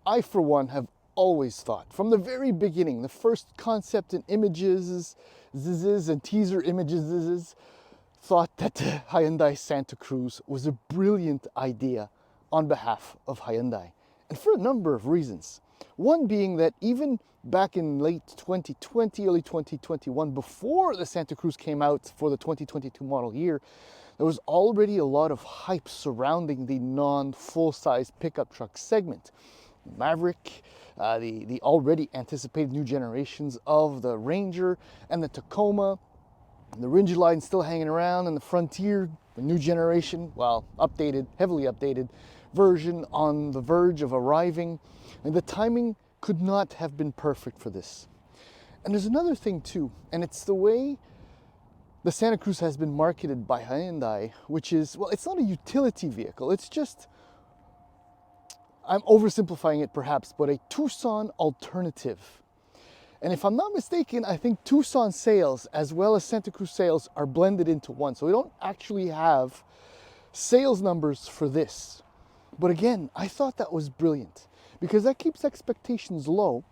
I, for one, have always thought, from the very beginning, the first concept and images, and teaser images, thought that the Hyundai Santa Cruz was a brilliant idea on behalf of Hyundai, and for a number of reasons. One being that even back in late 2020, early 2021, before the Santa Cruz came out for the 2022 model year, there was already a lot of hype surrounding the non-full-size pickup truck segment. Maverick, the already anticipated new generations of the Ranger and the Tacoma, the Ridgeline still hanging around, and the Frontier, the new generation, well, updated, heavily updated version on the verge of arriving. And the timing could not have been perfect for this. And there's another thing too, and it's the way the Santa Cruz has been marketed by Hyundai, which is, well, it's not a utility vehicle. It's just, I'm oversimplifying it perhaps, but a Tucson alternative. And if I'm not mistaken, I think Tucson sales as well as Santa Cruz sales are blended into one. So we don't actually have sales numbers for this. But again, I thought that was brilliant because that keeps expectations low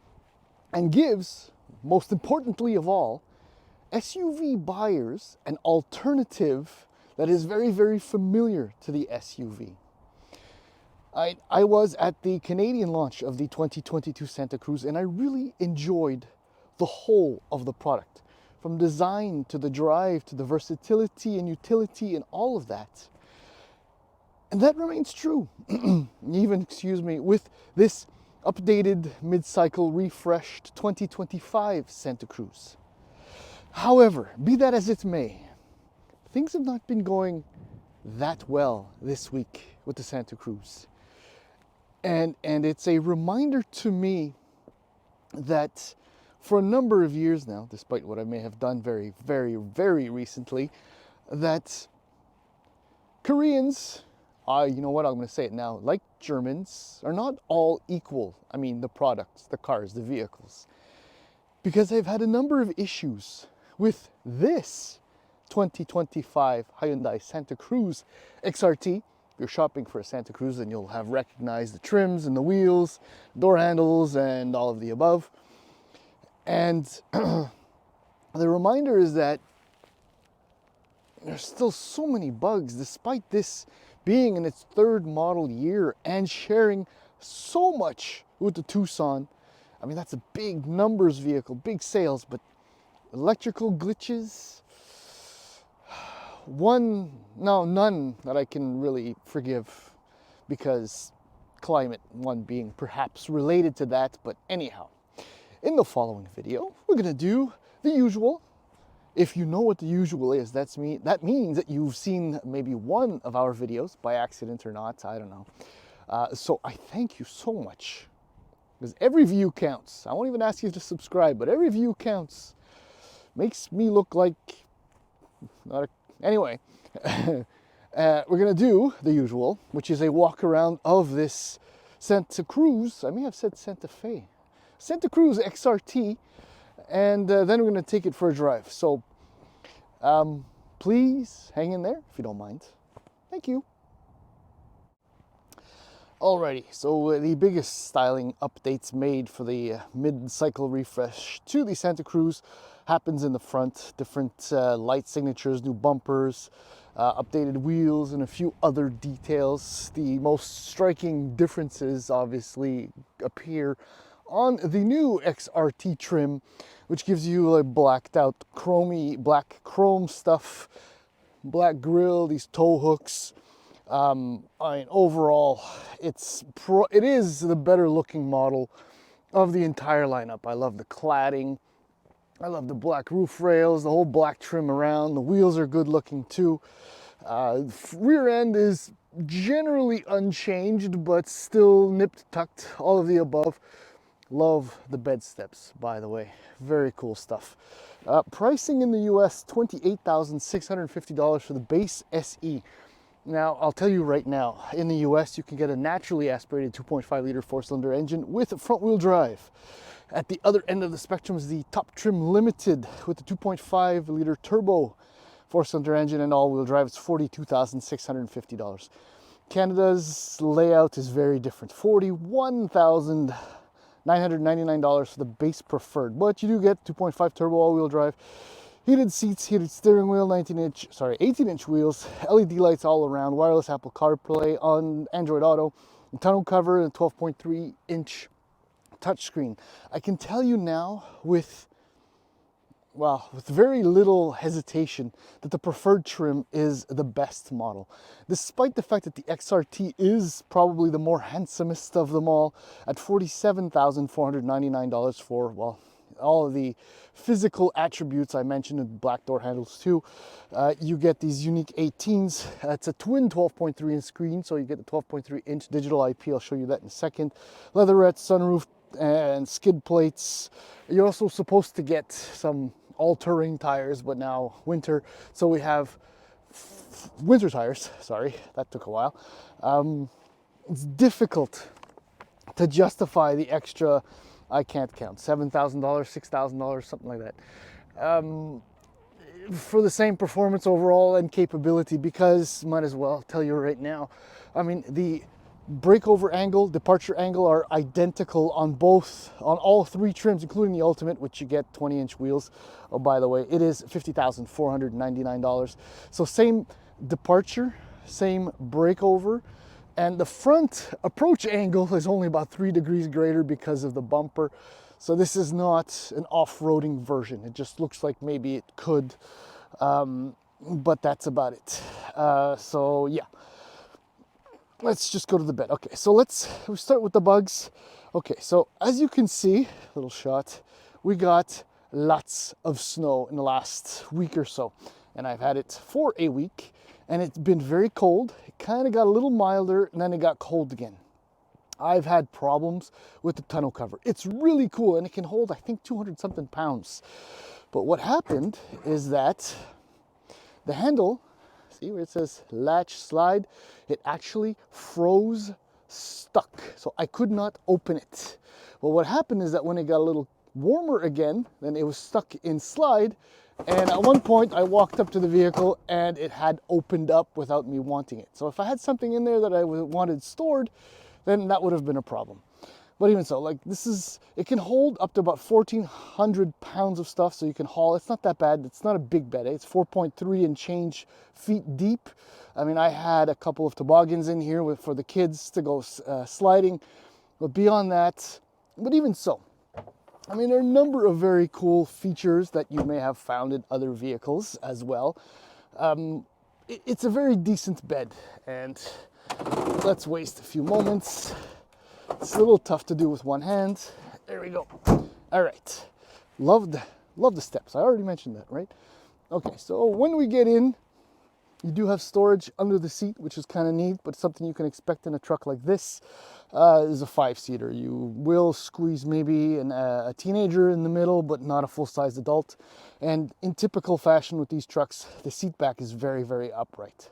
and gives, most importantly of all, SUV buyers an alternative that is very, very familiar to the SUV. I was at the Canadian launch of the 2022 Santa Cruz, and I really enjoyed the whole of the product, from design to the drive to the versatility and utility and all of that. And that remains true, even, with this updated mid-cycle refreshed 2025 Santa Cruz. However, be that as it may, things have not been going that well this week with the Santa Cruz. And it's a reminder to me that for a number of years now, despite what I may have done very, very, very recently, that Koreans, you know what, I'm going to say it now, like Germans, are not all equal. I mean, the products, the cars, the vehicles. Because they've had a number of issues with this 2025 Hyundai Santa Cruz XRT. If you're shopping for a Santa Cruz, then you'll have recognized the trims and the wheels, door handles, and all of the above. And the reminder is that there's still so many bugs, despite this being in its third model year and sharing so much with the Tucson. I mean, that's a big numbers vehicle, big sales, but electrical glitches, none that I can really forgive, because climate, one being perhaps related to that. But anyhow, in the following video, we're gonna do the usual. If you know what the usual is, that means that you've seen maybe one of our videos by accident or not, I don't know. So I thank you so much, because every view counts. I won't even ask you to subscribe, but every view counts. Makes me look like anyway. We're gonna do the usual, which is a walk around of this Santa Cruz. I may have said Santa Fe. Santa Cruz XRT, and then we're gonna take it for a drive. So please hang in there if you don't mind. Thank you. Alrighty, so the biggest styling updates made for the mid-cycle refresh to the Santa Cruz happens in the front. Different light signatures, new bumpers, updated wheels, and a few other details. The most striking differences obviously appear on the new XRT trim, which gives you a blacked out black chrome stuff, black grille, these tow hooks. I mean, overall, it is the better looking model of the entire lineup. I love the cladding. I love the black roof rails, the whole black trim around. The wheels are good looking too. Rear end is generally unchanged, but still nipped, tucked, all of the above. Love the bed steps, by the way. Very cool stuff. Pricing in the US, $28,650 for the base SE. Now, I'll tell you right now, in the US, you can get a naturally aspirated 2.5 liter four-cylinder engine with front-wheel drive. At the other end of the spectrum is the Top Trim Limited with the 2.5 liter turbo four-cylinder engine and all-wheel drive. It's $42,650. Canada's layout is very different. $41,999 for the base preferred, but you do get 2.5 turbo all-wheel drive, heated seats, heated steering wheel, 18-inch wheels, LED lights all around, wireless Apple CarPlay on Android Auto, tonneau cover, and 12.3-inch touchscreen. I can tell you now with very little hesitation that the preferred trim is the best model. Despite the fact that the XRT is probably the more handsomest of them all at $47,499 for, well, all of the physical attributes I mentioned, with black door handles too. You get these unique 18s. It's a twin 12.3-inch screen, so you get the 12.3-inch digital IP. I'll show you that in a second. Leatherette sunroof and skid plates. You're also supposed to get some all-terrain tires, but now winter, so we have winter tires. Sorry, that took a while. It's difficult to justify the extra, I can't count, $7,000, $6,000, something like that, for the same performance overall and capability, because might as well tell you right now, I mean, the breakover angle, departure angle are identical on all three trims, including the Ultimate, which you get 20-inch wheels. Oh, by the way, it is $50,499. So same departure, same breakover, and the front approach angle is only about 3 degrees greater because of the bumper. So this is not an off-roading version. It just looks like maybe it could, but that's about it. So yeah. Let's just go to the bed. Okay, so we start with the bugs. Okay, so as you can see, little shot, we got lots of snow in the last week or so. And I've had it for a week, and it's been very cold. It kind of got a little milder, and then it got cold again. I've had problems with the tonneau cover. It's really cool, and it can hold, I think, 200-something pounds. But what happened is that the handle, see where it says latch slide, it actually froze stuck. So I could not open it. Well, what happened is that when it got a little warmer again, then it was stuck in slide. And at one point I walked up to the vehicle and it had opened up without me wanting it. So if I had something in there that I wanted stored, then that would have been a problem. But even so, like it can hold up to about 1,400 pounds of stuff, so you can haul. It's not that bad. It's not a big bed. It's 4.3 and change feet deep. I mean, I had a couple of toboggans in here for the kids to go sliding. But beyond that, but even so, I mean, there are a number of very cool features that you may have found in other vehicles as well. It's a very decent bed, and let's waste a few moments. It's a little tough to do with one hand. There we go. All right. Love the steps. I already mentioned that, right? Okay, so when we get in, you do have storage under the seat, which is kind of neat, but something you can expect in a truck like this. Is a 5-seater. You will squeeze maybe a teenager in the middle, but not a full-size adult. And in typical fashion with these trucks, the seat back is very, very upright.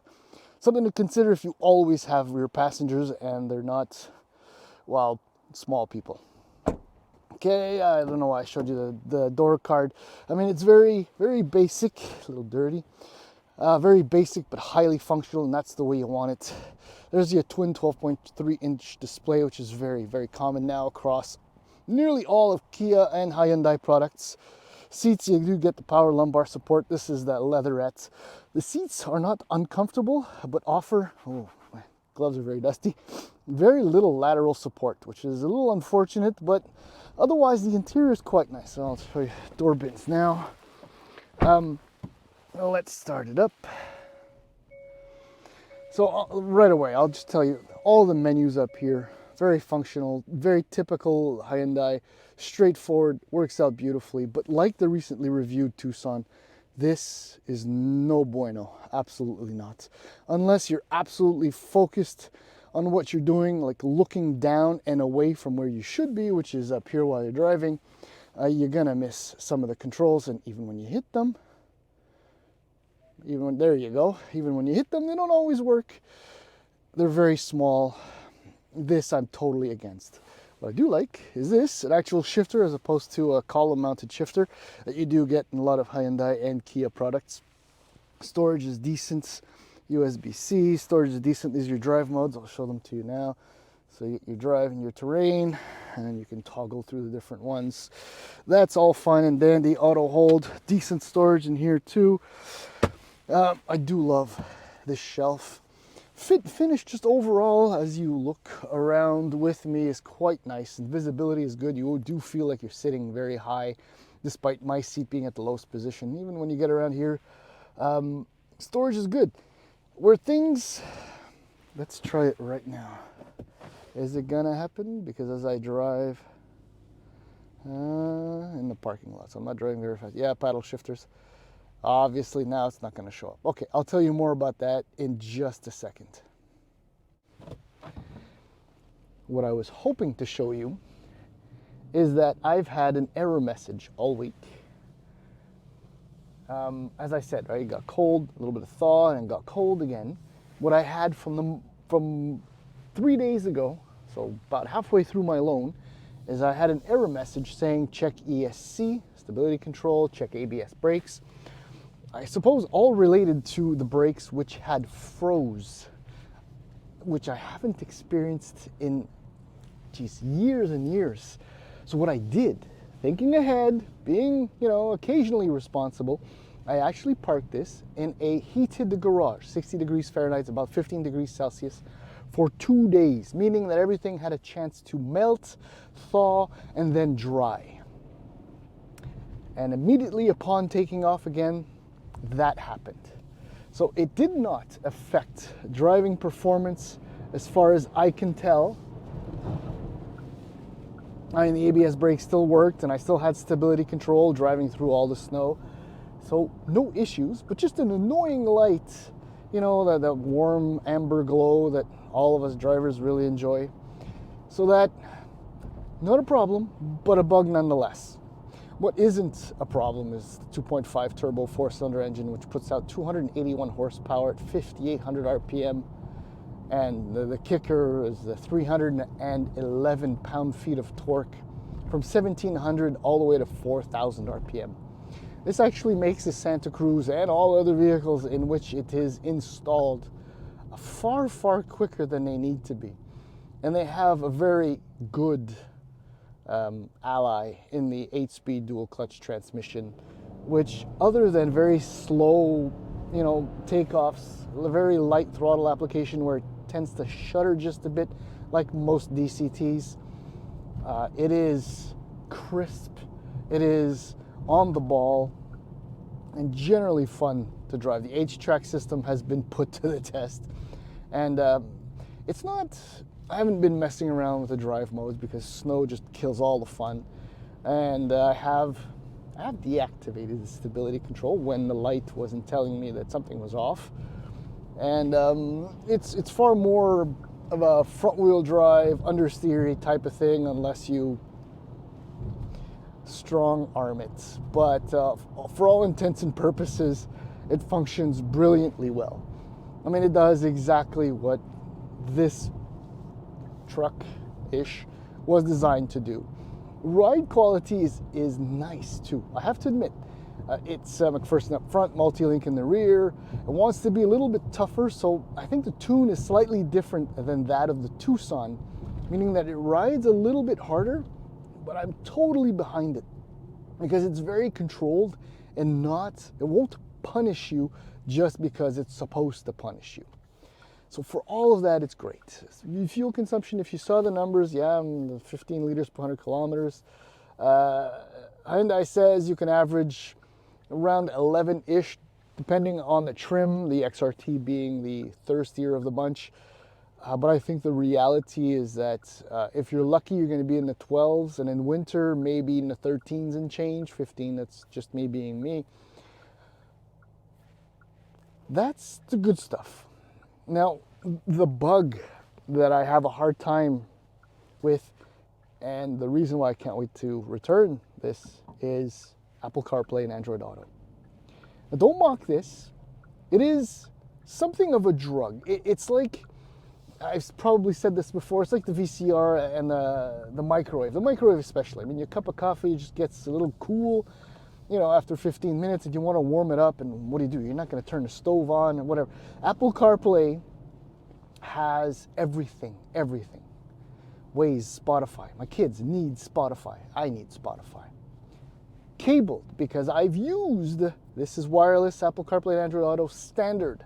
Something to consider if you always have rear passengers and they're not, well, small people. Okay, I don't know why I showed you the door card. I mean, it's very, very basic, a little dirty. Very basic, but highly functional, and that's the way you want it. There's your twin 12.3-inch display, which is very, very common now across nearly all of Kia and Hyundai products. Seats, you do get the power lumbar support. This is that leatherette. The seats are not uncomfortable, but offer, oh, my gloves are very dusty, very little lateral support, which is a little unfortunate, but otherwise the interior is quite nice. So I'll show you door bins now. Well, let's start it up. So right away, I'll just tell you, all the menus up here, very functional, very typical Hyundai, straightforward, works out beautifully. But like the recently reviewed Tucson, this is no bueno, absolutely not. Unless you're absolutely focused on what you're doing, like looking down and away from where you should be, which is up here while you're driving, you're gonna miss some of the controls. And even when you hit them, there you go. Even when you hit them, they don't always work. They're very small. This I'm totally against. What I do like is this, an actual shifter as opposed to a column mounted shifter that you do get in a lot of Hyundai and Kia products. Storage is decent. USB-C, storage is decent. These are your drive modes. I'll show them to you now. So you get your drive and your terrain, and then you can toggle through the different ones. That's all fine and dandy. Auto hold, decent storage in here too. I do love this shelf. Finish just overall, as you look around with me, is quite nice, and visibility is good. You do feel like you're sitting very high, despite my seat being at the lowest position. Even when you get around here, storage is good. Where things, let's try it right now. Is it gonna happen? Because as I drive in the parking lot, so I'm not driving very fast. Yeah, paddle shifters. Obviously now it's not gonna show up. Okay, I'll tell you more about that in just a second. What I was hoping to show you is that I've had an error message all week. As I said, right, it got cold, a little bit of thaw, and got cold again. What I had from 3 days ago, so about halfway through my loan, is I had an error message saying check ESC, stability control, check ABS brakes. I suppose all related to the brakes which had froze, which I haven't experienced in, years and years. So what I did, thinking ahead, being, occasionally responsible, I actually parked this in a heated garage, 60 degrees Fahrenheit, about 15 degrees Celsius, for 2 days, meaning that everything had a chance to melt, thaw, and then dry. And immediately upon taking off again, that happened. So it did not affect driving performance as far as I can tell. The ABS brakes still worked, and I still had stability control driving through all the snow. So no issues, but just an annoying light, that warm amber glow that all of us drivers really enjoy. So that, not a problem, but a bug nonetheless. What isn't a problem is the 2.5 turbo 4-cylinder engine, which puts out 281 horsepower at 5,800 RPM. And the kicker is the 311 pound-feet of torque from 1,700 all the way to 4,000 RPM. This actually makes the Santa Cruz and all other vehicles in which it is installed far, far quicker than they need to be. And they have a very good ally in the 8-speed dual clutch transmission, which, other than very slow, takeoffs, a very light throttle application where it tends to shudder just a bit like most DCTs, it is crisp, it is on the ball, and generally fun to drive. The HTRAC system has been put to the test, and it's not, I haven't been messing around with the drive modes because snow just kills all the fun. And I have deactivated the stability control when the light wasn't telling me that something was off. And it's far more of a front wheel drive, understeery type of thing, unless you strong arm it. But for all intents and purposes, it functions brilliantly well. I mean, it does exactly what this truck-ish was designed to do. Ride quality is nice too, I have to admit. It's McPherson up front, multi-link in the rear. It wants to be a little bit tougher, so I think the tune is slightly different than that of the Tucson, meaning that it rides a little bit harder, but I'm totally behind it because it's very controlled and it won't punish you just because it's supposed to punish you. So for all of that, it's great. Fuel consumption, if you saw the numbers, 15 liters per 100 kilometers. Hyundai says you can average around 11-ish, depending on the trim, the XRT being the thirstier of the bunch. But I think the reality is that if you're lucky, you're going to be in the 12s, and in winter, maybe in the 13s and change, 15, that's just me being me. That's the good stuff. Now, the bug that I have a hard time with, and the reason why I can't wait to return this, is Apple CarPlay and Android Auto. Now, don't mock this. It is something of a drug. It's like, I've probably said this before, it's like the VCR and the microwave. The microwave especially. I mean, your cup of coffee just gets a little cool, you know, after 15 minutes and you want to warm it up, and what do? You're not going to turn the stove on or whatever. Apple CarPlay has everything, everything. Waze, Spotify. My kids need Spotify. I need Spotify. Cabled, because I've used, this is wireless Apple CarPlay and Android Auto standard.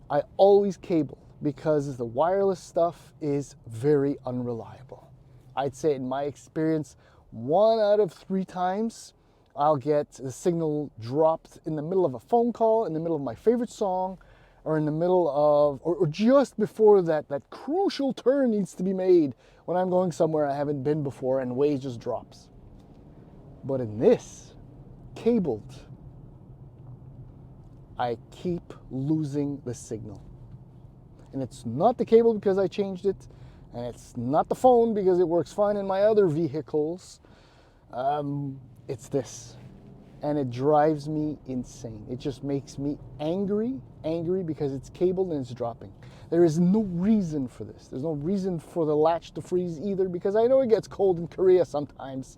I always cable because the wireless stuff is very unreliable. I'd say in my experience, 1 out of 3 times I'll get the signal dropped in the middle of a phone call, in the middle of my favorite song, or in the middle of, or just before that crucial turn needs to be made when I'm going somewhere I haven't been before and Waze just drops. But in this, cabled, I keep losing the signal. And it's not the cable because I changed it, and it's not the phone because it works fine in my other vehicles. It's this. And it drives me insane. It just makes me angry because it's cabled and it's dropping. There is no reason for this. There's no reason for the latch to freeze either, because I know it gets cold in Korea sometimes,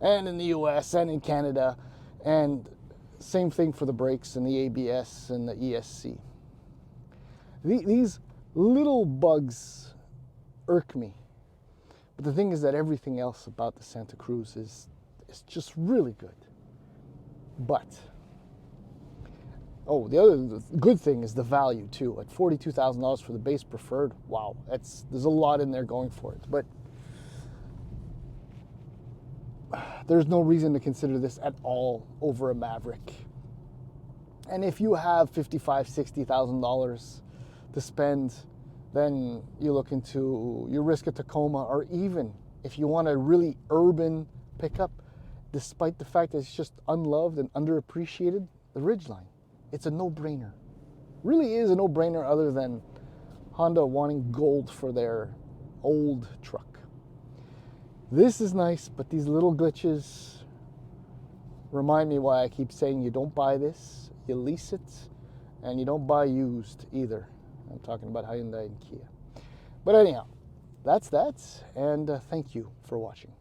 and in the US and in Canada, and same thing for the brakes and the ABS and the ESC. These little bugs irk me. But the thing is that everything else about the Santa Cruz is just really good. But, oh, the other good thing is the value too. At $42,000 for the base preferred, wow, there's a lot in there going for it. But there's no reason to consider this at all over a Maverick. And if you have $55,000, $60,000 to spend, then you look into your risk a Tacoma, or even if you want a really urban pickup, despite the fact that it's just unloved and underappreciated, the Ridgeline. It's a no-brainer. Really is a no-brainer, other than Honda wanting gold for their old truck. This is nice, but these little glitches remind me why I keep saying you don't buy this, you lease it, and you don't buy used either. I'm talking about Hyundai and Kia. But anyhow, that's that, and thank you for watching.